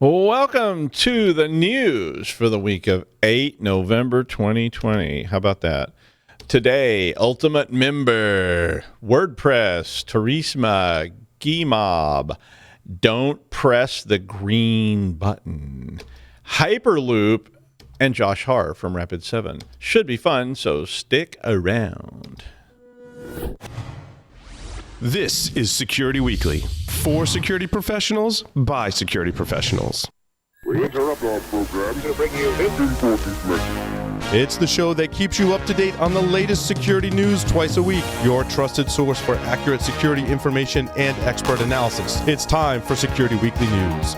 Welcome to the news for the week of 8 November 2020. How about that? Today, Ultimate Member, WordPress, Torisma, Ghimob, Don't Press the Green Button, Hyperloop, and Joshua Harr from Rapid7. Should be fun, so stick around. This is Security Weekly, for security professionals, by security professionals. We interrupt our program to bring you this important message. It's the show that keeps you up to date on the latest security news twice a week, your trusted source for accurate security information and expert analysis. It's time for Security Weekly News.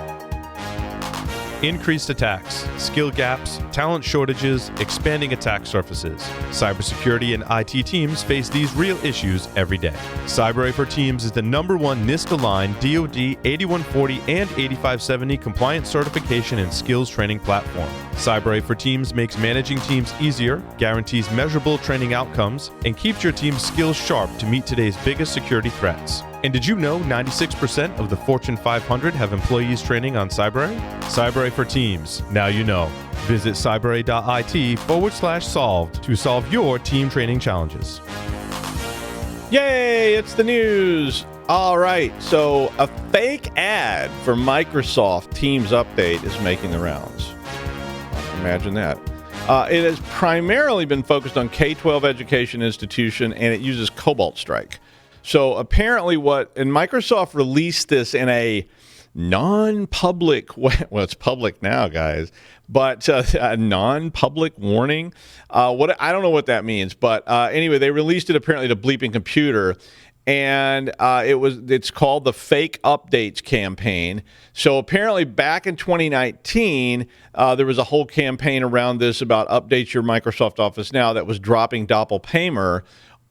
Increased attacks, skill gaps, talent shortages, expanding attack surfaces. Cybersecurity and IT teams face these real issues every day. Spyware for Teams is the #1 NIST-aligned DoD 8140 and 8570 compliance certification and skills training platform. Spyware for Teams makes managing teams easier, guarantees measurable training outcomes, and keeps your team's skills sharp to meet today's biggest security threats. And did you know 96% of the Fortune 500 have employees training on Spyware? Spyware for Teams. Now you know. Visit spyware.it/solved to solve your team training challenges. Yay, it's the news. All right, so a fake ad for Microsoft Teams Update is making the rounds. Imagine that. It has primarily been focused on K-12 education institution, and it uses Cobalt Strike. So apparently and Microsoft released this in a non-public way. Well, it's public now, guys, but a non-public warning. I don't know what that means, but anyway, they released it apparently to Bleeping Computer, and it's called the Fake Updates campaign. So apparently back in 2019, there was a whole campaign around this about update your Microsoft Office Now that was dropping Doppelpaymer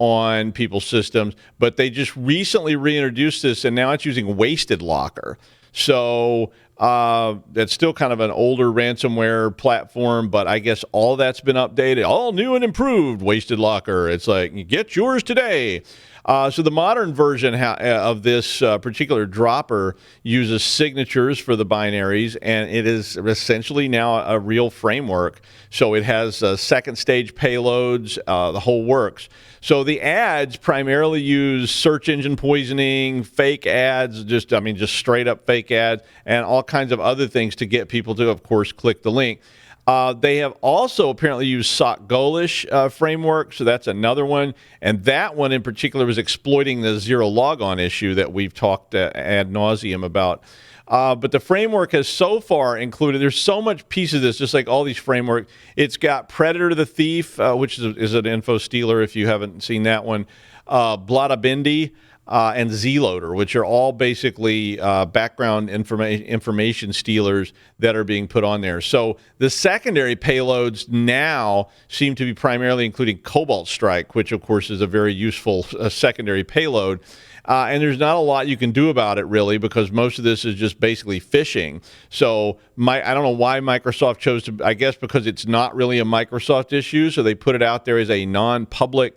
on people's systems, but they just recently reintroduced this, and now it's using Wasted Locker. So that's still kind of an older ransomware platform, but I guess all that's been updated, all new and improved. Wasted Locker. It's like, get yours today. So the modern version of this particular dropper uses signatures for the binaries, and it is essentially now a real framework. So it has second stage payloads, the whole works. So the ads primarily use search engine poisoning, fake ads, just straight up fake ads, and all kinds of other things to get people to, of course, click the link. They have also apparently used SOC Golish framework, so that's another one. And that one in particular was exploiting the zero logon issue that we've talked ad nauseum about. But the framework has so far included, there's so much piece of this, just like all these frameworks. It's got Predator the Thief, which is an info stealer if you haven't seen that one, Bladabindi, and Zloader, which are all basically background information stealers that are being put on there. So the secondary payloads now seem to be primarily including Cobalt Strike, which of course is a very useful secondary payload. And there's not a lot you can do about it, really, because most of this is just basically phishing. So I don't know why Microsoft chose to, I guess because it's not really a Microsoft issue, so they put it out there as a non-public,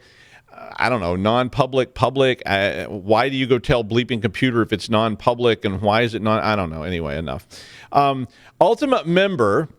public. Why do you go tell Bleeping Computer if it's non-public, and why is it not? I don't know. Anyway, enough. Ultimate Member.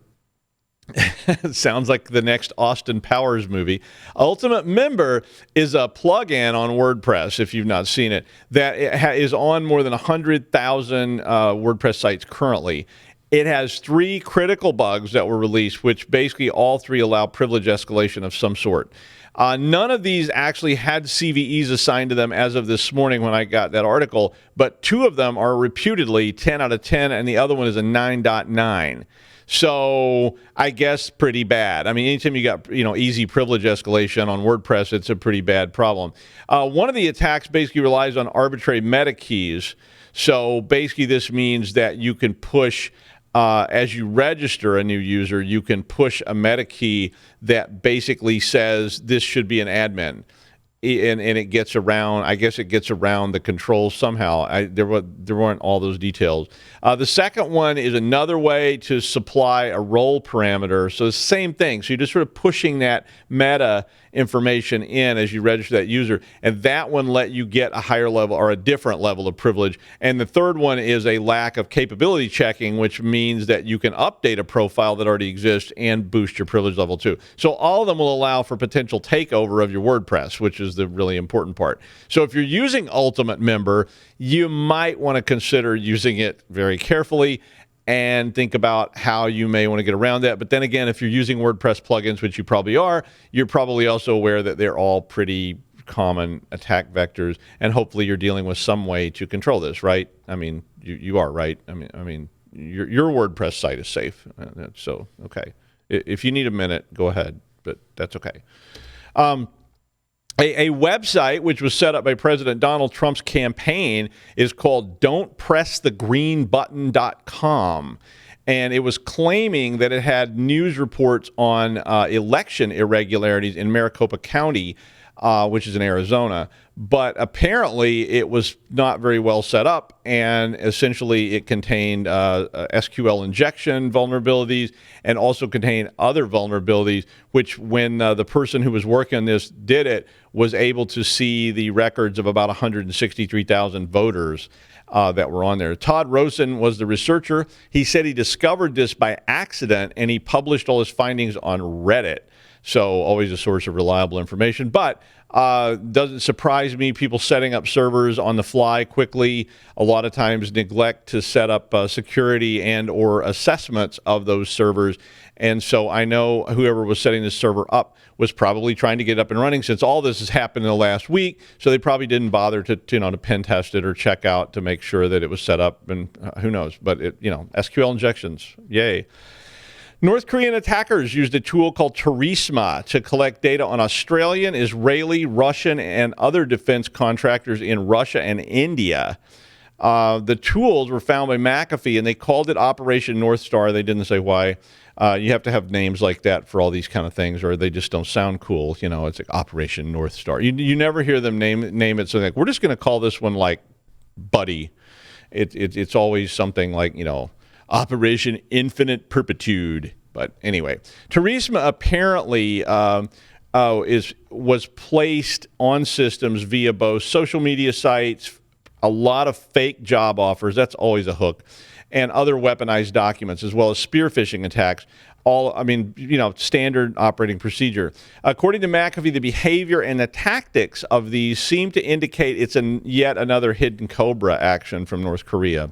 Sounds like the next Austin Powers movie. Ultimate Member is a plugin on WordPress, if you've not seen it, that is on more than 100,000 WordPress sites currently. It has 3 critical bugs that were released, which basically all 3 allow privilege escalation of some sort. None of these actually had CVEs assigned to them as of this morning when I got that article, but 2 of them are reputedly 10 out of 10, and the other one is a 9.9. So I guess pretty bad. I mean, anytime you got easy privilege escalation on WordPress, it's a pretty bad problem. One of the attacks basically relies on arbitrary meta keys. So basically, this means that you can push. As you register a new user, you can push a meta key that basically says this should be an admin. and it gets around. I guess it gets around the controls somehow. There weren't all those details. The second one is another way to supply a role parameter. So the same thing. So you're just sort of pushing that meta information in as you register that user, and that one let you get a higher level or a different level of privilege. And the third one is a lack of capability checking, which means that you can update a profile that already exists and boost your privilege level too. So all of them will allow for potential takeover of your WordPress, which is the really important part. So if you're using Ultimate Member, you might want to consider using it very carefully and think about how you may want to get around that. But then again, if you're using WordPress plugins, which you probably are, you're probably also aware that they're all pretty common attack vectors, and hopefully you're dealing with some way to control this, right? I mean, you are, right? I mean, your WordPress site is safe. So, okay. If you need a minute, go ahead, but that's okay. A website which was set up by President Donald Trump's campaign is called don'tpressthegreenbutton.com. And it was claiming that it had news reports on election irregularities in Maricopa County, which is in Arizona. But apparently it was not very well set up, and essentially it contained SQL injection vulnerabilities and also contained other vulnerabilities, which when the person who was working on this did it was able to see the records of about 163,000 voters that were on there. Todd Rosen was the researcher. He said he discovered this by accident, and he published all his findings on Reddit. So always a source of reliable information. But doesn't surprise me. People setting up servers on the fly quickly a lot of times neglect to set up security and or assessments of those servers. And so I know whoever was setting this server up was probably trying to get up and running since all this has happened in the last week. So they probably didn't bother to pen test it or check out to make sure that it was set up. And who knows? But SQL injections, yay. North Korean attackers used a tool called Torisma to collect data on Australian, Israeli, Russian, and other defense contractors in Russia and India. The tools were found by McAfee, and they called it Operation North Star. They didn't say why. You have to have names like that for all these kind of things, or they just don't sound cool. It's like Operation North Star. You never hear them name it. So like, we're just going to call this one like Buddy. It's always something like, Operation Infinite Perpetude. But anyway, Torisma apparently was placed on systems via both social media sites, a lot of fake job offers, that's always a hook, and other weaponized documents, as well as spear phishing attacks. Standard operating procedure. According to McAfee, the behavior and the tactics of these seem to indicate it's yet another hidden Cobra action from North Korea.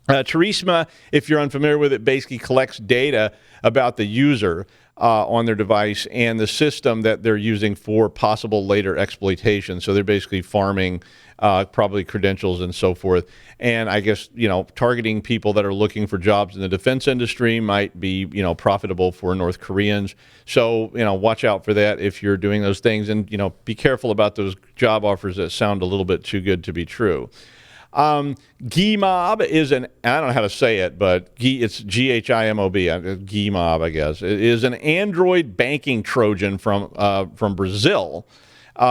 Torisma, if you're unfamiliar with it, basically collects data about the user on their device and the system that they're using for possible later exploitation. So they're basically farming probably credentials and so forth. And I guess, targeting people that are looking for jobs in the defense industry might be, profitable for North Koreans. So, watch out for that if you're doing those things, and, be careful about those job offers that sound a little bit too good to be true. Ghimob is I don't know how to say it, but it's GHIMOB, Ghimob, I guess. It is an Android banking Trojan from Brazil,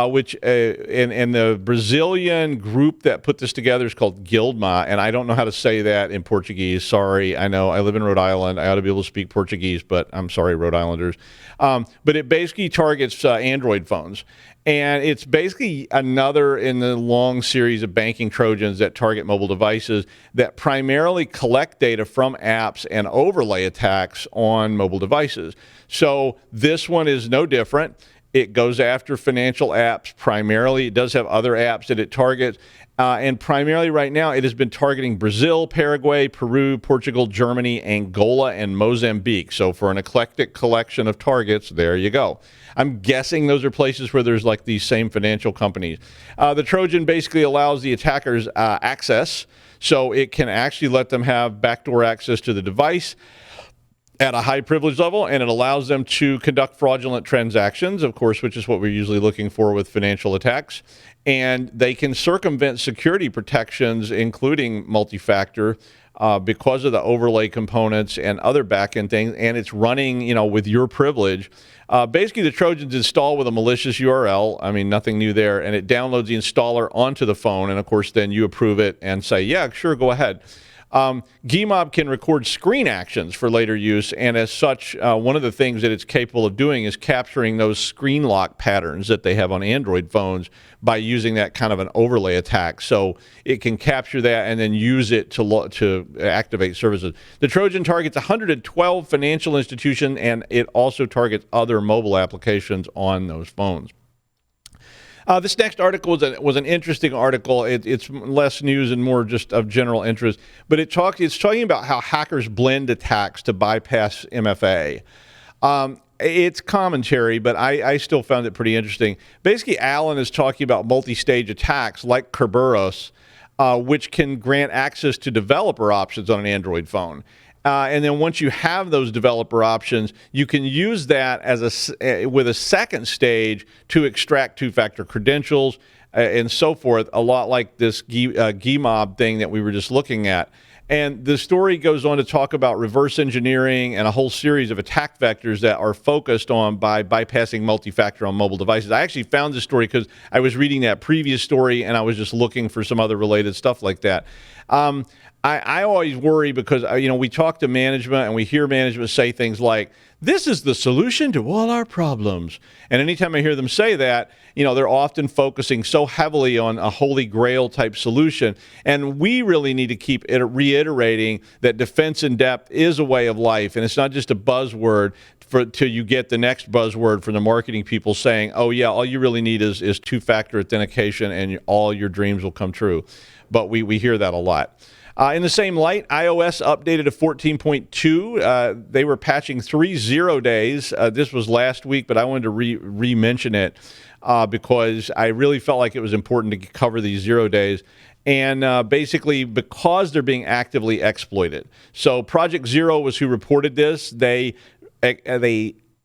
which and the Brazilian group that put this together is called Ghimob, and I don't know how to say that in Portuguese. Sorry, I know I live in Rhode Island. I ought to be able to speak Portuguese, but I'm sorry, Rhode Islanders. But it basically targets Android phones. And it's basically another in the long series of banking Trojans that target mobile devices that primarily collect data from apps and overlay attacks on mobile devices. So this one is no different. It goes after financial apps primarily. It does have other apps that it targets. And primarily right now, it has been targeting Brazil, Paraguay, Peru, Portugal, Germany, Angola, and Mozambique. So for an eclectic collection of targets, there you go. I'm guessing those are places where there's like these same financial companies. The Trojan basically allows the attackers access, so it can actually let them have backdoor access to the device. at a high privilege level, and it allows them to conduct fraudulent transactions, of course, which is what we're usually looking for with financial attacks. And they can circumvent security protections, including multi-factor, because of the overlay components and other backend things. And it's running, with your privilege. Basically, the Trojans install with a malicious URL. I mean, nothing new there. And it downloads the installer onto the phone. And of course, then you approve it and say, yeah, sure, go ahead. Ghimob can record screen actions for later use, and as such, one of the things that it's capable of doing is capturing those screen lock patterns that they have on Android phones by using that kind of an overlay attack. So it can capture that and then use it to activate services. The Trojan targets 112 financial institutions, and it also targets other mobile applications on those phones. This next article was an interesting article. It's less news and more just of general interest, but it's talking about how hackers blend attacks to bypass MFA. It's commentary, but I still found it pretty interesting. Basically, Alan is talking about multi-stage attacks like Kerberos, which can grant access to developer options on an Android phone. And then once you have those developer options, you can use that as with a second stage to extract two-factor credentials and so forth, a lot like this Ghimob thing that we were just looking at. And the story goes on to talk about reverse engineering and a whole series of attack vectors that are focused on by bypassing multi-factor on mobile devices. I actually found this story because I was reading that previous story and I was just looking for some other related stuff like that. I always worry because, we talk to management and we hear management say things like, this is the solution to all our problems. And anytime I hear them say that, they're often focusing so heavily on a holy grail type solution. And we really need to keep reiterating that defense in depth is a way of life. And it's not just a buzzword till you get the next buzzword from the marketing people saying, oh, yeah, all you really need is two-factor authentication and all your dreams will come true. But we hear that a lot. In the same light, iOS updated to 14.2. They were patching 3 0 days. This was last week, but I wanted to re-mention it because I really felt like it was important to cover these 0 days. And basically, because they're being actively exploited. So Project Zero was who reported this. They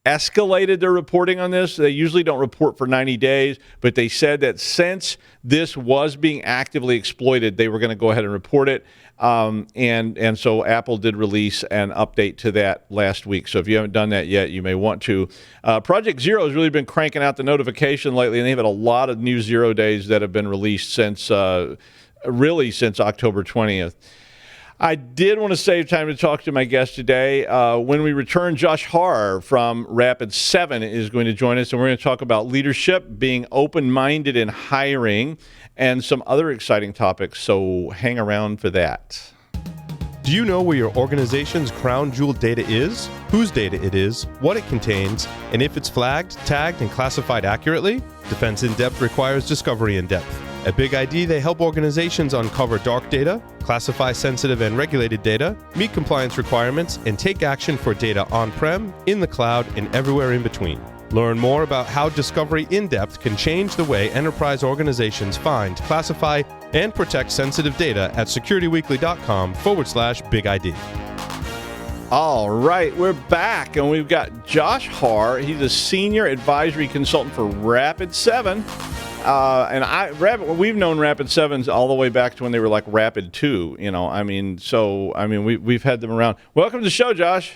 escalated their reporting on this. They usually don't report for 90 days, but they said that since this was being actively exploited, they were going to go ahead and report it. And so Apple did release an update to that last week. So if you haven't done that yet, you may want to. Project Zero has really been cranking out the notification lately, and they've had a lot of new 0 days that have been released since October 20th. I did want to save time to talk to my guest today. When we return, Josh Harr from Rapid7 is going to join us, and we're going to talk about leadership, being open-minded in hiring, and some other exciting topics, so hang around for that. Do you know where your organization's crown jewel data is, whose data it is, what it contains, and if it's flagged, tagged, and classified accurately? Defense in Depth requires discovery in depth. At Big ID, they help organizations uncover dark data, classify sensitive and regulated data, meet compliance requirements, and take action for data on-prem, in the cloud, and everywhere in between. Learn more about how Discovery in-depth can change the way enterprise organizations find, classify, and protect sensitive data at securityweekly.com/BigID. All right, we're back, and we've got Josh Harr. He's a senior advisory consultant for Rapid7. And we've known Rapid7s all the way back to when they were like Rapid 2, we've had them around. Welcome to the show, Josh.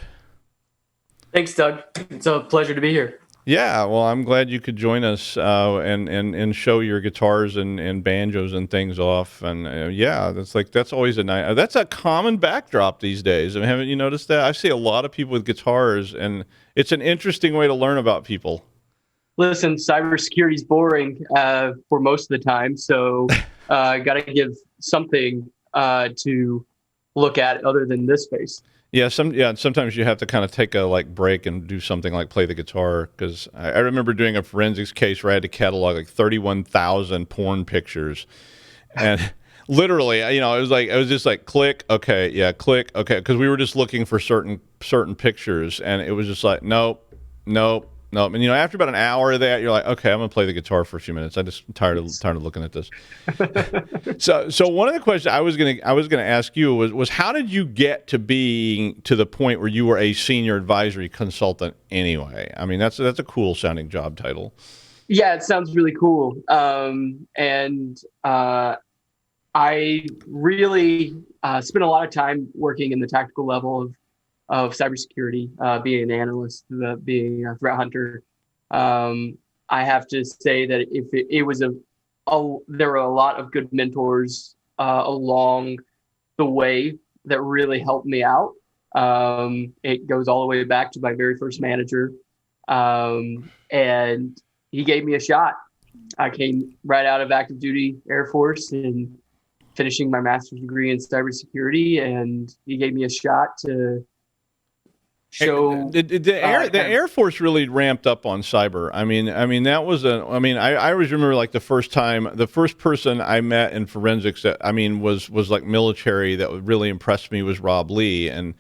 Thanks, Doug. It's a pleasure to be here. Yeah, well, I'm glad you could join us and show your guitars and banjos and things off. And that's always that's a common backdrop these days. I mean, haven't you noticed that? I see a lot of people with guitars, and it's an interesting way to learn about people. Listen, cybersecurity is boring for most of the time, so got to give something to look at other than this space. Yeah, sometimes you have to kind of take a break and do something like play the guitar, because I remember doing a forensics case where I had to catalog 31,000 porn pictures, and literally, it was just like click, okay, yeah, click, okay, because we were just looking for certain pictures, and it was just like nope, No, and after about an hour of that, you're like, okay, I'm gonna play the guitar for a few minutes. I'm just tired of looking at this. So one of the questions I was gonna ask you was how did you get to being to the point where you were a senior advisory consultant anyway? I mean, that's a cool sounding job title. Yeah, it sounds really cool. I really spent a lot of time working in the tactical level of cybersecurity, being an analyst, being a threat hunter. I have to say that if it was there were a lot of good mentors along the way that really helped me out. It goes all the way back to my very first manager, and he gave me a shot. I came right out of active duty Air Force and finishing my master's degree in cybersecurity, and he gave me a shot to show. The Air Force really ramped up on cyber. I mean that was I always remember like the first person I met in forensics that was like military that really impressed me was Rob Lee, and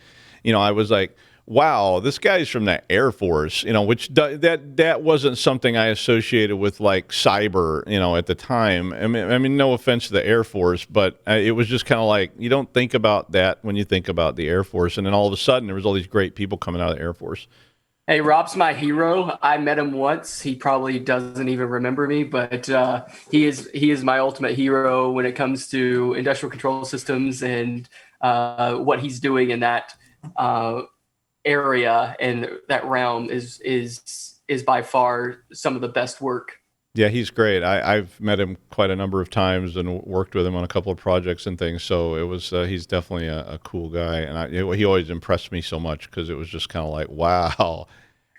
I was like, wow, this guy's from the Air Force, which that wasn't something I associated with like cyber, at the time. I mean, no offense to the Air Force, but it was just kind of like, you don't think about that when you think about the Air Force. And then all of a sudden there was all these great people coming out of the Air Force. Hey, Rob's my hero. I met him once. He probably doesn't even remember me, but he is my ultimate hero when it comes to industrial control systems and what he's doing in that area and that realm is by far some of the best work. Yeah, he's great. I've met him quite a number of times and worked with him on a couple of projects and things. So it was he's definitely a cool guy, and he always impressed me so much because it was just kind of like, wow,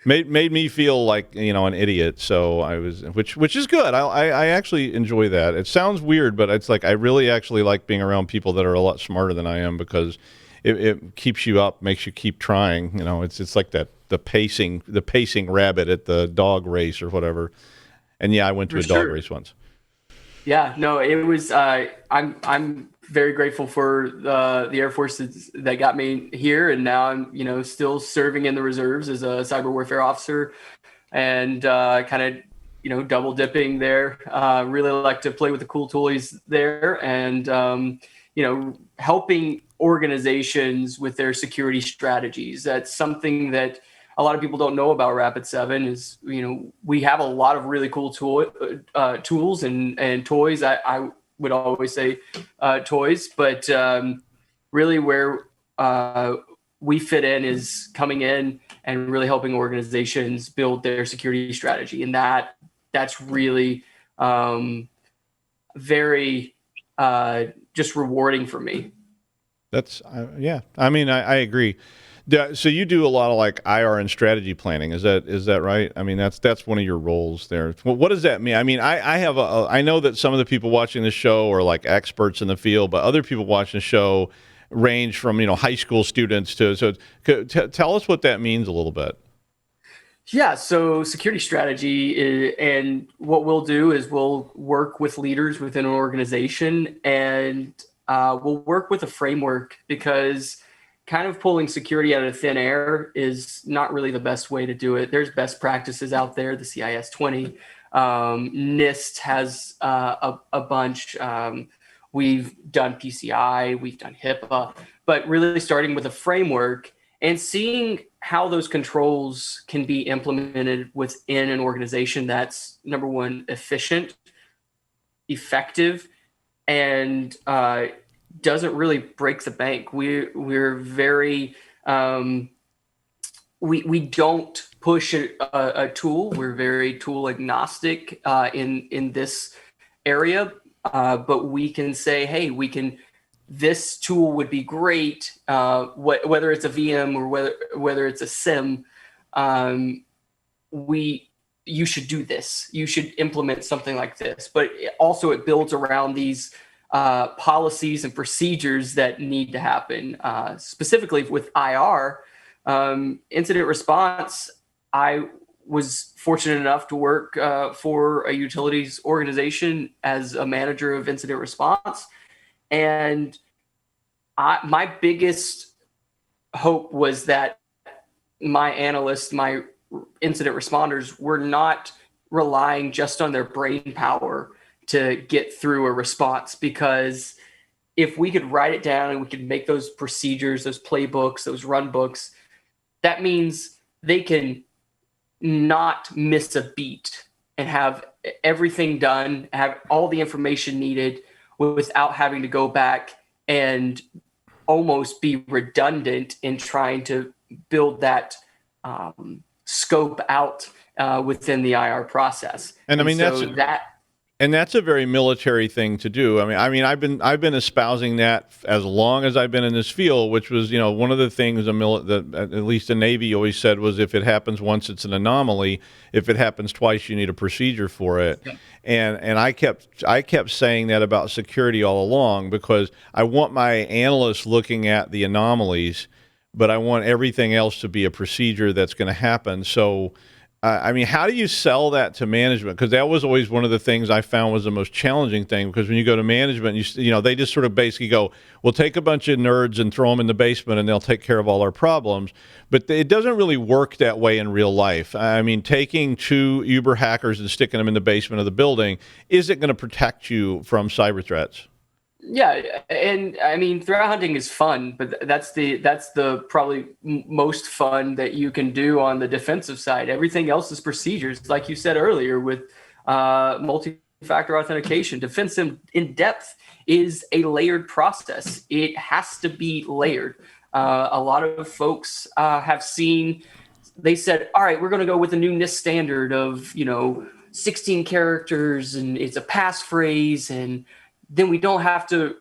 made me feel like an idiot. So I was, which is good. I actually enjoy that. It sounds weird, but it's like I really actually like being around people that are a lot smarter than I am because it keeps you up, makes you keep trying. It's like the pacing rabbit at the dog race or whatever. And yeah, I went to a dog race once. Yeah, no, it was. I'm very grateful for the Air Force that got me here, and now I'm still serving in the reserves as a cyber warfare officer, and kind of double dipping there. Really like to play with the cool toolies there, and helping organizations with their security strategies. That's something that a lot of people don't know about Rapid7 is, we have a lot of really cool tools and toys. I would always say toys, but really where we fit in is coming in and really helping organizations build their security strategy. And that's really very just rewarding for me. That's yeah. I mean, I agree. So you do a lot of like IR and strategy planning. Is that right? I mean, that's one of your roles there. What does that mean? I mean, I know that some of the people watching the show are like experts in the field, but other people watching the show range from high school students to. So tell us what that means a little bit. Yeah, so security strategy and what we'll do is we'll work with leaders within an organization, and we'll work with a framework, because kind of pulling security out of thin air is not really the best way to do it. There's best practices out there, the CIS 20. NIST has a bunch. We've done PCI, we've done HIPAA, but really starting with a framework and seeing how those controls can be implemented within an organization that's, number one, efficient, effective, and doesn't really break the bank. We're very we don't push a tool. We're very tool agnostic in this area, but we can say, hey, this tool would be great, whether it's a VM or whether it's a SIM. You should do this. You should implement something like this. But also it builds around these policies and procedures that need to happen. Specifically with IR, incident response, I was fortunate enough to work for a utilities organization as a manager of incident response. And my biggest hope was that my analysts, my incident responders were not relying just on their brain power to get through a response, because if we could write it down and we could make those procedures, those playbooks, those run books, that means they can not miss a beat and have everything done, have all the information needed without having to go back and almost be redundant in trying to build that scope out within the IR process. And I mean, that's a very military thing to do. I mean, I've been espousing that as long as I've been in this field, which was, one of the things that at least the Navy always said was, if it happens once, it's an anomaly. If it happens twice, you need a procedure for it. Yeah. And I kept saying that about security all along, because I want my analysts looking at the anomalies, but I want everything else to be a procedure that's going to happen. So, I mean, how do you sell that to management? Because that was always one of the things I found was the most challenging thing. Because when you go to management, they just sort of basically go, "We'll take a bunch of nerds and throw them in the basement, and they'll take care of all our problems." But it doesn't really work that way in real life. I mean, taking 2 Uber hackers and sticking them in the basement of the building isn't going to protect you from cyber threats. Yeah, and I mean, threat hunting is fun, but that's the probably most fun that you can do on the defensive side. Everything else is procedures, like you said earlier, with multi-factor authentication. Defense in depth is a layered process. It has to be layered. A lot of folks have seen. They said, "All right, we're going to go with a new NIST standard of 16 characters, and it's a passphrase, and then we don't have to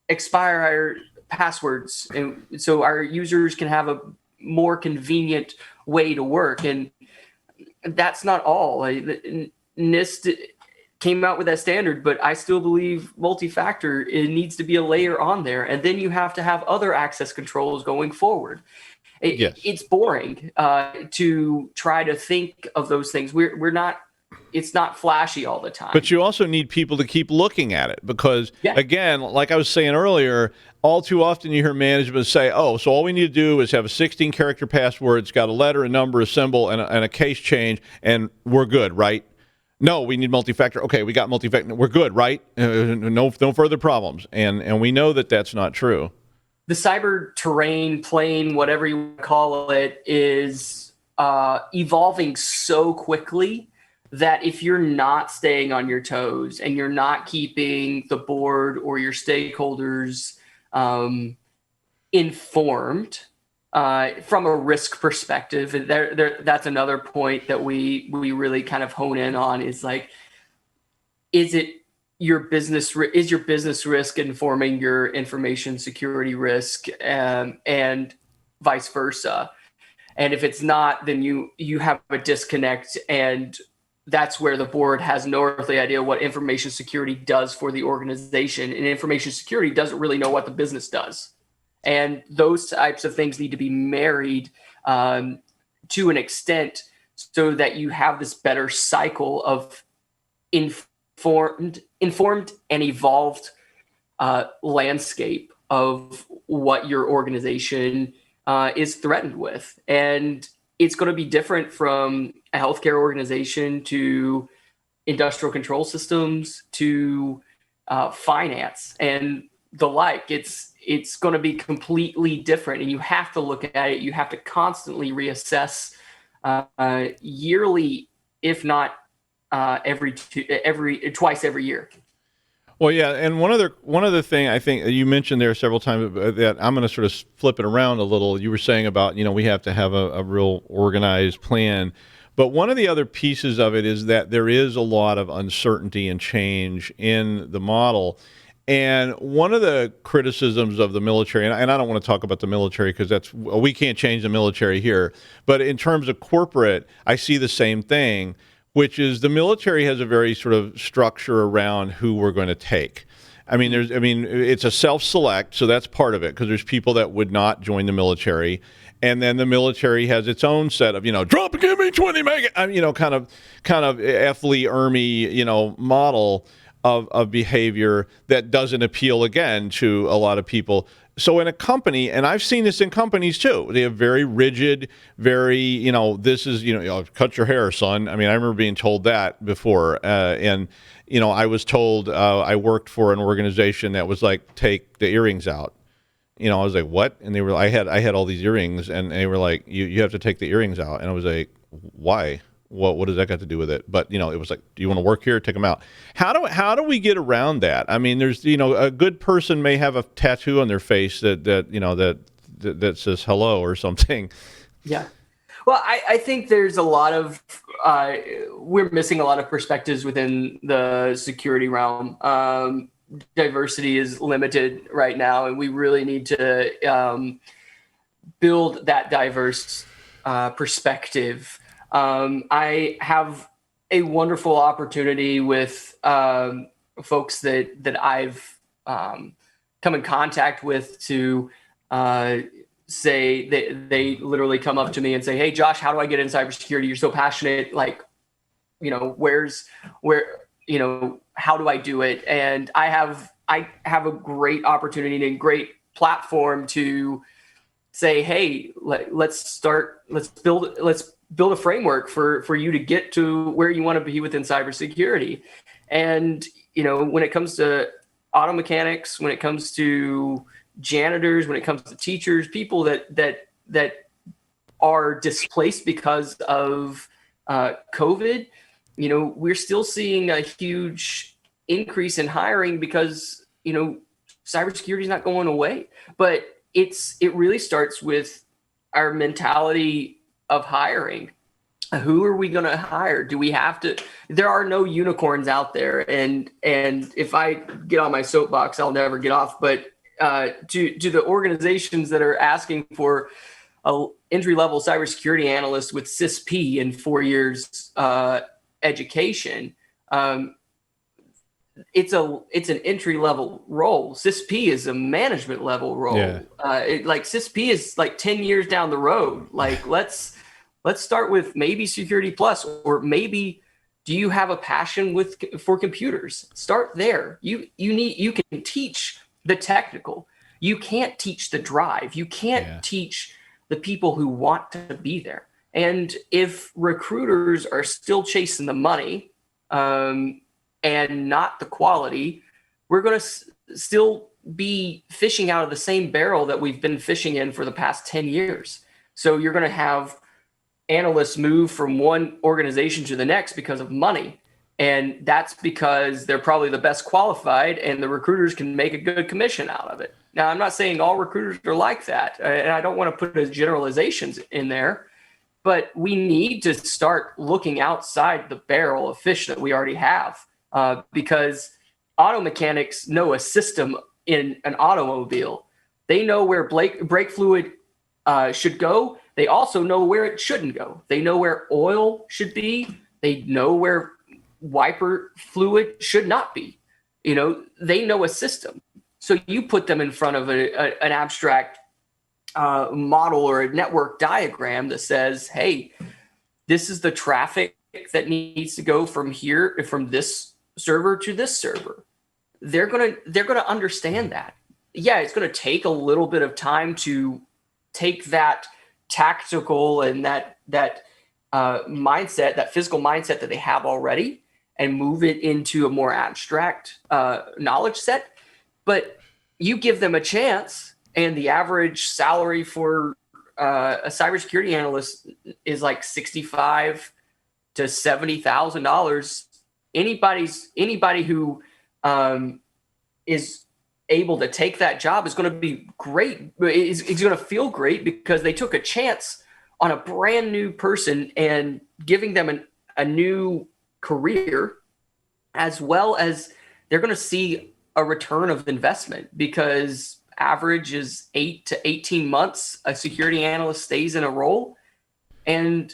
expire our passwords, and so our users can have a more convenient way to work." And that's not all. NIST came out with that standard, but I still believe multi-factor, it needs to be a layer on there, and then you have to have other access controls going forward. Yes. It's boring to try to think of those things. We're not. It's not flashy all the time. But you also need people to keep looking at it, because, again, like I was saying earlier, all too often you hear management say, "Oh, so all we need to do is have a 16-character password. It's got a letter, a number, a symbol, and a case change, and we're good, right?" No, we need multi-factor. Okay, we got multi-factor. We're good, right? No further problems. And we know that that's not true. The cyber terrain, plane, whatever you call it, is evolving so quickly that if you're not staying on your toes and you're not keeping the board or your stakeholders informed from a risk perspective, and that's another point that we really kind of hone in on, is like, is your business risk informing your information security risk, and vice versa? And if it's not, then you have a disconnect, and that's where the board has no earthly idea what information security does for the organization. And information security doesn't really know what the business does. And those types of things need to be married to an extent, so that you have this better cycle of informed and evolved landscape of what your organization is threatened with. And it's going to be different from a healthcare organization to industrial control systems to finance and the like. It's going to be completely different, and you have to look at it. You have to constantly reassess yearly, if not twice every year. Well, yeah, and one other thing I think you mentioned there several times that I'm going to sort of flip it around a little. You were saying about, we have to have a real organized plan. But one of the other pieces of it is that there is a lot of uncertainty and change in the model. And one of the criticisms of the military, and I don't want to talk about the military because we can't change the military here, but in terms of corporate, I see the same thing, which is the military has a very sort of structure around who we're going to take. It's a self-select, so that's part of it, because there's people that would not join the military. And then the military has its own set of, drop and give me 20 mega, kind of F. Lee Ermey, model of behavior that doesn't appeal, again, to a lot of people. So in a company, and I've seen this in companies too, they have very rigid, very, this is, cut your hair, son. I mean, I remember being told that before. And I was told I worked for an organization that was like, take the earrings out. I was like, what? And they were, I had all these earrings, and they were like, you have to take the earrings out. And I was like, why? What does that got to do with it? But it was like, do you want to work here? Take them out. How do we get around that? I mean, there's a good person may have a tattoo on their face that says hello or something. Yeah. Well, I think there's a lot of we're missing a lot of perspectives within the security realm. Diversity is limited right now, and we really need to build that diverse perspective. I have a wonderful opportunity with folks that I've come in contact with to say they literally come up to me and say, "Hey, Josh, how do I get in cybersecurity? You're so passionate. Like, how do I do it?" And I have a great opportunity and great platform to say, "Hey, let's build a framework for you to get to where you want to be within cybersecurity." And, when it comes to auto mechanics, when it comes to janitors, when it comes to teachers, people that are displaced because of COVID, we're still seeing a huge increase in hiring because, cybersecurity is not going away. But it really starts with our mentality of hiring. Who are we going to hire? Do we have to? There are no unicorns out there, and if I get on my soapbox, I'll never get off. But to the organizations that are asking for a entry-level cybersecurity analyst with CISP in 4 years education, it's an entry-level role. CISP is a management level role. Yeah. CISP is like 10 years down the road. Like let's start with maybe Security Plus, or maybe do you have a passion for computers? Start there. You can teach the technical. You can't teach the drive. You can't teach the people who want to be there. And if recruiters are still chasing the money and not the quality, we're going to still be fishing out of the same barrel that we've been fishing in for the past 10 years. So you're going to have analysts move from one organization to the next because of money. And that's because they're probably the best qualified and the recruiters can make a good commission out of it. Now, I'm not saying all recruiters are like that, and I don't want to put generalizations in there, but we need to start looking outside the barrel of fish that we already have, because auto mechanics know a system in an automobile. They know where brake fluid should go. They also know where it shouldn't go. They know where oil should be. They know where wiper fluid should not be. They know a system. So you put them in front of an abstract model or a network diagram that says, hey, this is the traffic that needs to go from this server to this server. They're gonna understand that. Yeah, it's gonna take a little bit of time to take that tactical and that mindset, that physical mindset that they have already, and move it into a more abstract knowledge set. But you give them a chance, and the average salary for a cybersecurity analyst is like $65,000 to $70,000. Anybody who is able to take that job is going to be great. Is going to feel great because they took a chance on a brand new person and giving them a new career, as well as they're going to see a return of investment, because average is 8 to 18 months a security analyst stays in a role, and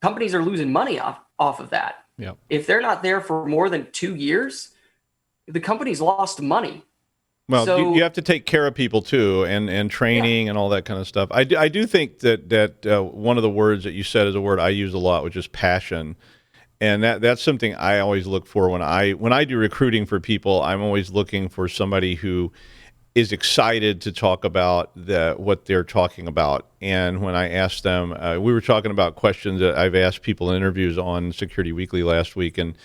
companies are losing money off of that. Yep. If they're not there for more than 2 years, the company's lost money. Well, so, you have to take care of people too, and training and all that kind of stuff. I do think that one of the words that you said is a word I use a lot, which is passion. And that's something I always look for when I do recruiting for people. I'm always looking for somebody who is excited to talk about what they're talking about. And when I asked them, we were talking about questions that I've asked people in interviews on Security Weekly last week, and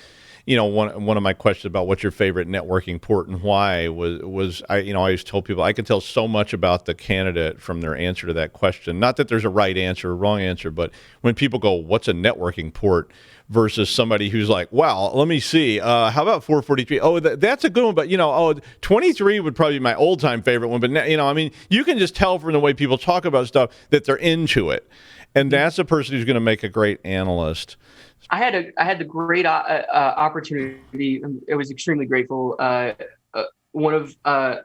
one of my questions about what's your favorite networking port and why was I always told people I can tell so much about the candidate from their answer to that question. Not that there's a right answer or wrong answer, but when people go, what's a networking port, versus somebody who's like, wow, let me see, how about 443? Oh, that's a good one, but 23 would probably be my old time favorite one. But you can just tell from the way people talk about stuff that they're into it, and that's a person who's going to make a great analyst. I had the great opportunity. I was extremely grateful. One of an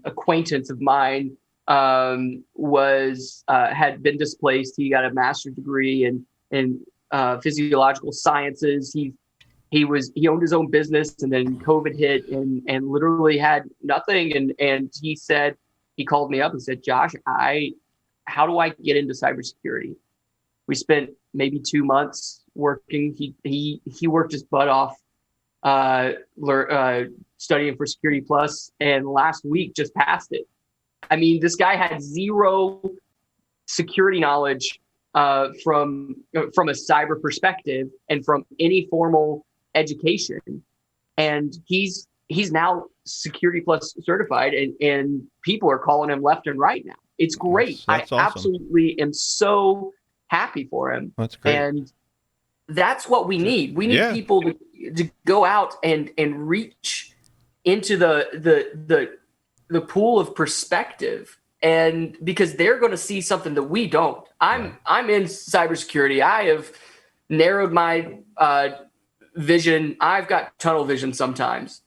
acquaintance of mine had been displaced. He got a master's degree in physiological sciences. He owned his own business, and then COVID hit, and literally had nothing. And he called me up and said, Josh, how do I get into cybersecurity? We spent maybe 2 months working. He worked his butt off studying for Security Plus, and last week just passed it. I mean, this guy had zero security knowledge from a cyber perspective and from any formal education, and he's now Security Plus certified, and people are calling him left and right now. It's great. That's I awesome. absolutely am so happy for him. That's great. And that's what we need. We need people to go out and reach into the pool of perspective, and because they're going to see something that we don't. I'm in cybersecurity. I have narrowed my vision. I've got tunnel vision sometimes.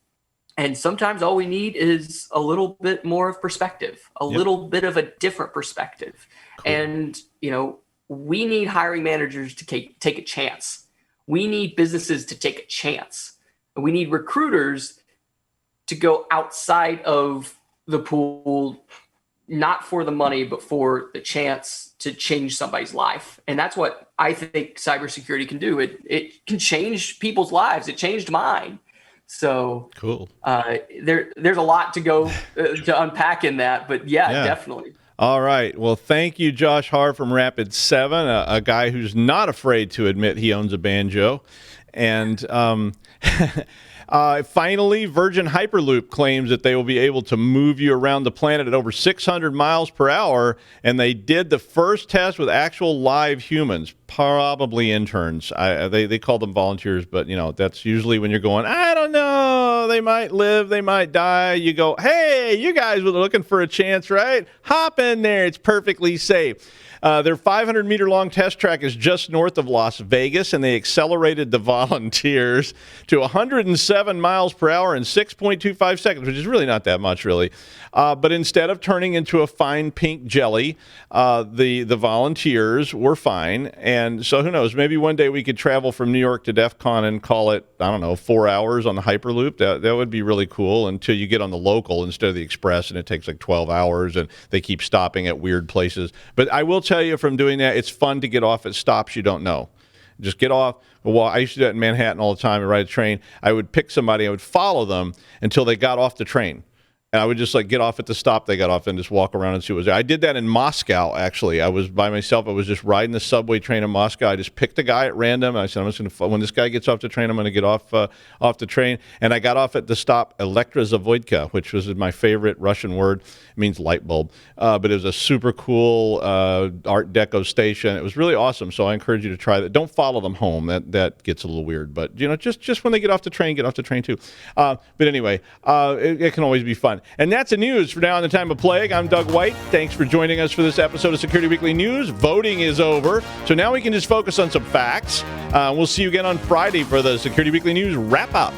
And sometimes all we need is a little bit more of perspective, a little bit of a different perspective. Cool. And, we need hiring managers to take a chance. We need businesses to take a chance. And we need recruiters to go outside of the pool, not for the money, but for the chance to change somebody's life. And that's what I think cybersecurity can do. It can change people's lives. It changed mine. So cool. There's a lot to go to unpack in that, but yeah, definitely. All right. Well, thank you, Josh Harr from Rapid7, a guy who's not afraid to admit he owns a banjo. And finally, Virgin Hyperloop claims that they will be able to move you around the planet at over 600 miles per hour. And they did the first test with actual live humans, probably interns. They call them volunteers, but, that's usually when you're going, I don't know. They might live, they might die. You go, hey, you guys were looking for a chance, right? Hop in there. It's perfectly safe. Their 500-meter-long test track is just north of Las Vegas, and they accelerated the volunteers to 107 miles per hour in 6.25 seconds, which is really not that much, really. But instead of turning into a fine pink jelly, the volunteers were fine. And so who knows, maybe one day we could travel from New York to DEF CON and call it, 4 hours on the Hyperloop. That would be really cool until you get on the local instead of the express, and it takes like 12 hours, and they keep stopping at weird places. But I will tell you from doing that, it's fun to get off at stops you don't know. Just get off. Well, I used to do that in Manhattan all the time. I ride a train. I would pick somebody. I would follow them until they got off the train. And I would just get off at the stop they got off and just walk around and see what was there. I did that in Moscow, actually. I was by myself. I was just riding the subway train in Moscow. I just picked a guy at random. I said, when this guy gets off the train, I'm going to get off the train. And I got off at the stop Elektrozavodka, which was my favorite Russian word. It means light bulb. But it was a super cool Art Deco station. It was really awesome. So I encourage you to try that. Don't follow them home. That gets a little weird. But, just when they get off the train too. But anyway, it can always be fun. And that's the news for now in the time of plague. I'm Doug White. Thanks for joining us for this episode of Security Weekly News. Voting is over, so now we can just focus on some facts. We'll see you again on Friday for the Security Weekly News wrap-up.